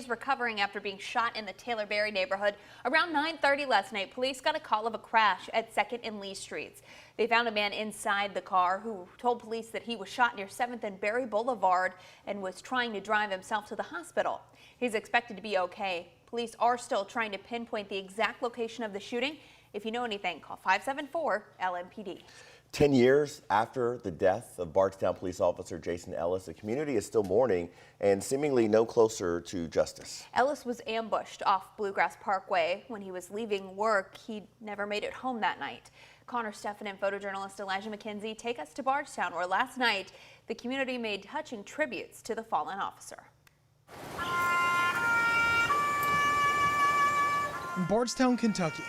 Is recovering after being shot in the Taylorberry neighborhood. Around 9:30 last night, police got a call of a crash at 2nd and Lee Streets. They found a man inside the car who told police that he was shot near 7th and Berry Boulevard and was trying to drive himself to the hospital. He's expected to be okay. Police are still trying to pinpoint the exact location of the shooting. If you know anything, call 574-LMPD. 10 years after the death of Bardstown police officer Jason Ellis, the community is still mourning and seemingly no closer to justice. Ellis was ambushed off Bluegrass Parkway. When he was leaving work, he never made it home that night. Connor Steffen and photojournalist Elijah McKenzie take us to Bardstown, where last night the community made touching tributes to the fallen officer. In Bardstown, Kentucky,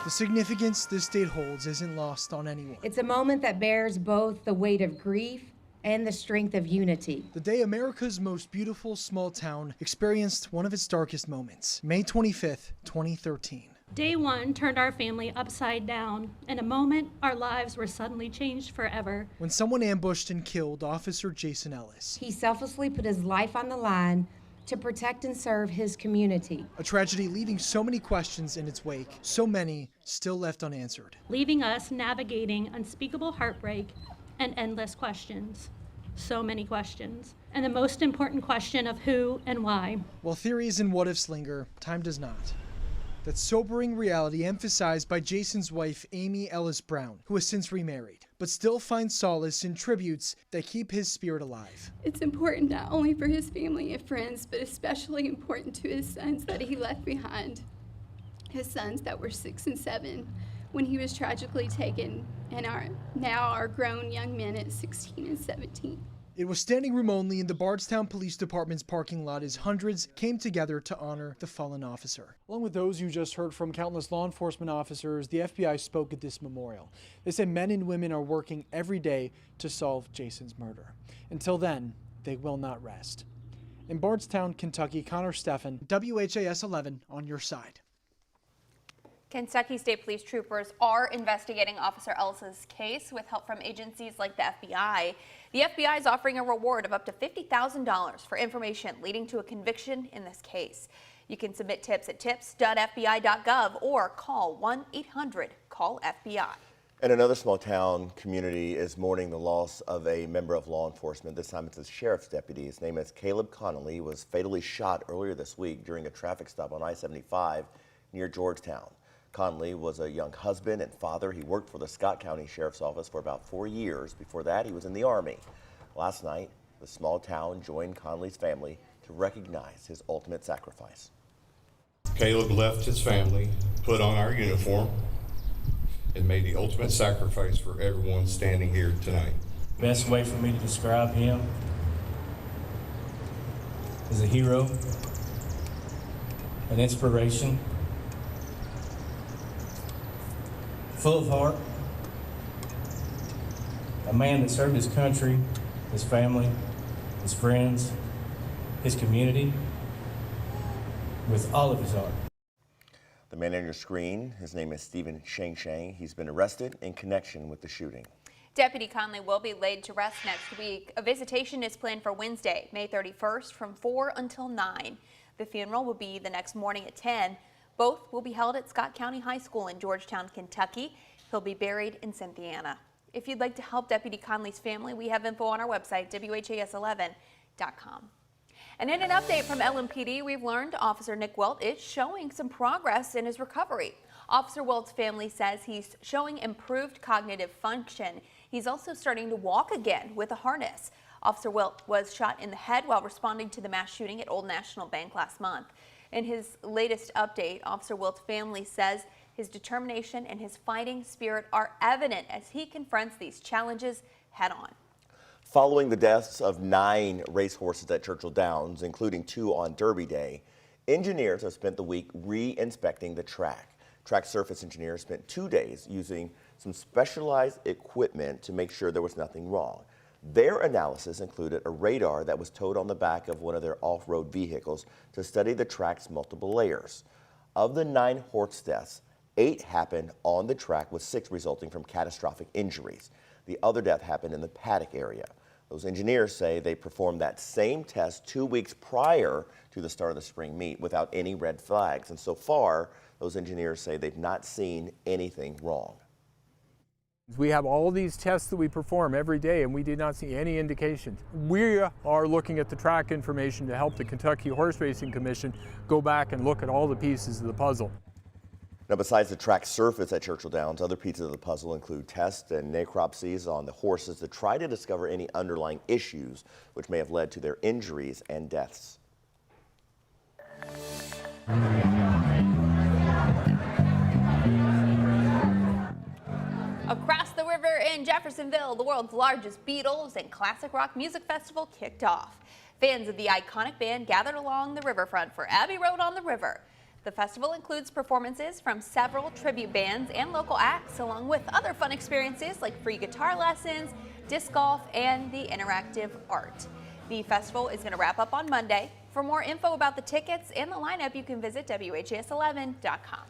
the significance this state holds isn't lost on anyone. It's a moment that bears both the weight of grief and the strength of unity. The day America's most beautiful small town experienced one of its darkest moments, May 25th, 2013. Day one turned our family upside down. In a moment, our lives were suddenly changed forever. When someone ambushed and killed Officer Jason Ellis. He selflessly put his life on the line to protect and serve his community. A tragedy leaving so many questions in its wake, so many still left unanswered. Leaving us navigating unspeakable heartbreak and endless questions. So many questions. And the most important question of who and why. While theories and what-ifs linger, time does not. That sobering reality emphasized by Jason's wife, Amy Ellis Brown, who has since remarried, but still finds solace in tributes that keep his spirit alive. It's important not only for his family and friends, but especially important to his sons that he left behind. His sons that were 6 and 7 when he was tragically taken, and now are grown young men at 16 and 17. It was standing room only in the Bardstown Police Department's parking lot as hundreds came together to honor the fallen officer. Along with those you just heard from countless law enforcement officers, the FBI spoke at this memorial. They said men and women are working every day to solve Jason's murder. Until then, they will not rest. In Bardstown, Kentucky, Connor Steffen, WHAS11 on your side. Kentucky State Police troopers are investigating Officer Ellis's case with help from agencies like the FBI. The FBI is offering a reward of up to $50,000 for information leading to a conviction in this case. You can submit tips at tips.fbi.gov or call 1-800-CALL-FBI. And another small town community is mourning the loss of a member of law enforcement. This time it's a sheriff's deputy. His name is Caleb Connolly. He was fatally shot earlier this week during a traffic stop on I-75 near Georgetown. Conley was a young husband and father. He worked for the Scott County Sheriff's Office for about 4 years. Before that, he was in the Army. Last night, the small town joined Conley's family to recognize his ultimate sacrifice. Caleb left his family, put on our uniform, and made the ultimate sacrifice for everyone standing here tonight. Best way for me to describe him is a hero, an inspiration, full of heart, a man that served his country, his family, his friends, his community with all of his heart. The man on your screen, his name is Stephen Shang Shang. He's been arrested in connection with the shooting. Deputy Conley will be laid to rest next week. A visitation is planned for Wednesday, May 31st from 4 until 9. The funeral will be the next morning at 10. Both will be held at Scott County High School in Georgetown, Kentucky. He'll be buried in Cynthiana. If you'd like to help Deputy Conley's family, we have info on our website, WHAS11.com. And in an update from LMPD, we've learned Officer Nick Wilt is showing some progress in his recovery. Officer Wilt's family says he's showing improved cognitive function. He's also starting to walk again with a harness. Officer Wilt was shot in the head while responding to the mass shooting at Old National Bank last month. In his latest update, Officer Wilt's family says his determination and his fighting spirit are evident as he confronts these challenges head on. Following the deaths of 9 racehorses at Churchill Downs, including 2 on Derby Day, engineers have spent the week re-inspecting the track. Track surface engineers spent 2 days using some specialized equipment to make sure there was nothing wrong. Their analysis included a radar that was towed on the back of one of their off-road vehicles to study the track's multiple layers. Of the 9 horse deaths, 8 happened on the track, with 6 resulting from catastrophic injuries. The other death happened in the paddock area. Those engineers say they performed that same test 2 weeks prior to the start of the spring meet without any red flags. And so far, those engineers say they've not seen anything wrong. We have all these tests that we perform every day, and we did not see any indications. We are looking at the track information to help the Kentucky Horse Racing Commission go back and look at all the pieces of the puzzle. Now, besides the track surface at Churchill Downs, other pieces of the puzzle include tests and necropsies on the horses to try to discover any underlying issues which may have led to their injuries and deaths. Across the river in Jeffersonville, the world's largest Beatles and classic rock music festival kicked off. Fans of the iconic band gathered along the riverfront for Abbey Road on the River. The festival includes performances from several tribute bands and local acts, along with other fun experiences like free guitar lessons, disc golf, and the interactive art. The festival is going to wrap up on Monday. For more info about the tickets and the lineup, you can visit WHAS11.com.